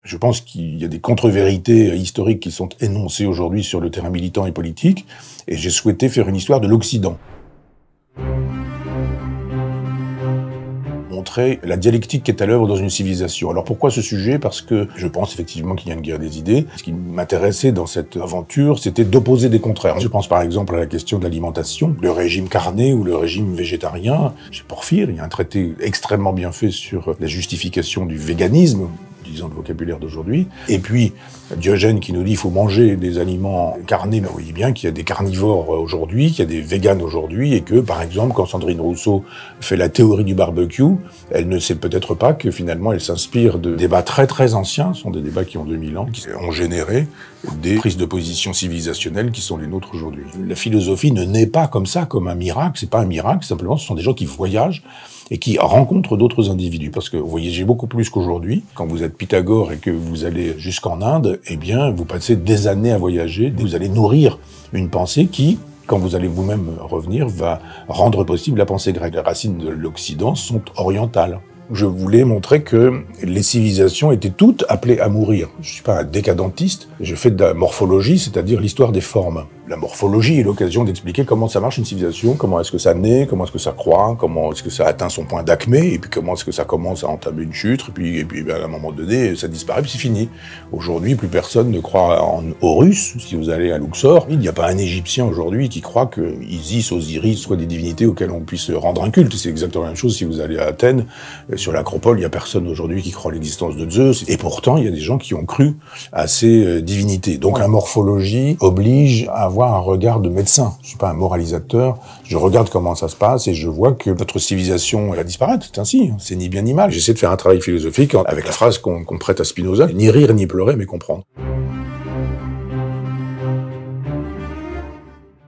Je pense qu'il y a des contre-vérités historiques qui sont énoncées aujourd'hui sur le terrain militant et politique, et j'ai souhaité faire une histoire de l'Occident. Montrer la dialectique qui est à l'œuvre dans une civilisation. Alors pourquoi ce sujet? Parce que je pense effectivement qu'il y a une guerre des idées. Ce qui m'intéressait dans cette aventure, c'était d'opposer des contraires. Je pense par exemple à la question de l'alimentation, le régime carné ou le régime végétarien. Chez Porphyre, il y a un traité extrêmement bien fait sur la justification du véganisme, disons le vocabulaire d'aujourd'hui. Et puis, Diogène qui nous dit qu'il faut manger des aliments carnés. Mais vous voyez bien qu'il y a des carnivores aujourd'hui, qu'il y a des véganes aujourd'hui, et que, par exemple, quand Sandrine Rousseau fait la théorie du barbecue, elle ne sait peut-être pas que finalement elle s'inspire de débats très très anciens, ce sont des débats qui ont 2000 ans, qui ont généré des prises de position civilisationnelles qui sont les nôtres aujourd'hui. La philosophie ne naît pas comme ça, comme un miracle, c'est pas un miracle, simplement ce sont des gens qui voyagent et qui rencontrent d'autres individus. Parce que vous voyagez beaucoup plus qu'aujourd'hui. Quand vous êtes Pythagore et que vous allez jusqu'en Inde, eh bien, vous passez des années à voyager, vous allez nourrir une pensée qui, quand vous allez vous-même revenir, va rendre possible la pensée grecque. Les racines de l'Occident sont orientales. Je voulais montrer que les civilisations étaient toutes appelées à mourir. Je suis pas un décadentiste, je fais de la morphologie, c'est-à-dire l'histoire des formes. La morphologie est l'occasion d'expliquer comment ça marche une civilisation, comment est-ce que ça naît, comment est-ce que ça croît, comment est-ce que ça atteint son point d'acmé, et puis comment est-ce que ça commence à entamer une chute, et puis à un moment donné, ça disparaît, puis c'est fini. Aujourd'hui, plus personne ne croit en Horus. Si vous allez à Luxor, il n'y a pas un Égyptien aujourd'hui qui croit que Isis, Osiris soient des divinités auxquelles on puisse rendre un culte. C'est exactement la même chose si vous allez à Athènes. Sur l'Acropole, il n'y a personne aujourd'hui qui croit à l'existence de Zeus. Et pourtant, il y a des gens qui ont cru à ces divinités. Donc la morphologie oblige à avoir un regard de médecin. Je suis pas un moralisateur. Je regarde comment ça se passe et je vois que notre civilisation va disparaître. C'est ainsi. C'est ni bien ni mal. J'essaie de faire un travail philosophique avec la phrase qu'on prête à Spinoza. Ni rire ni pleurer, mais comprendre.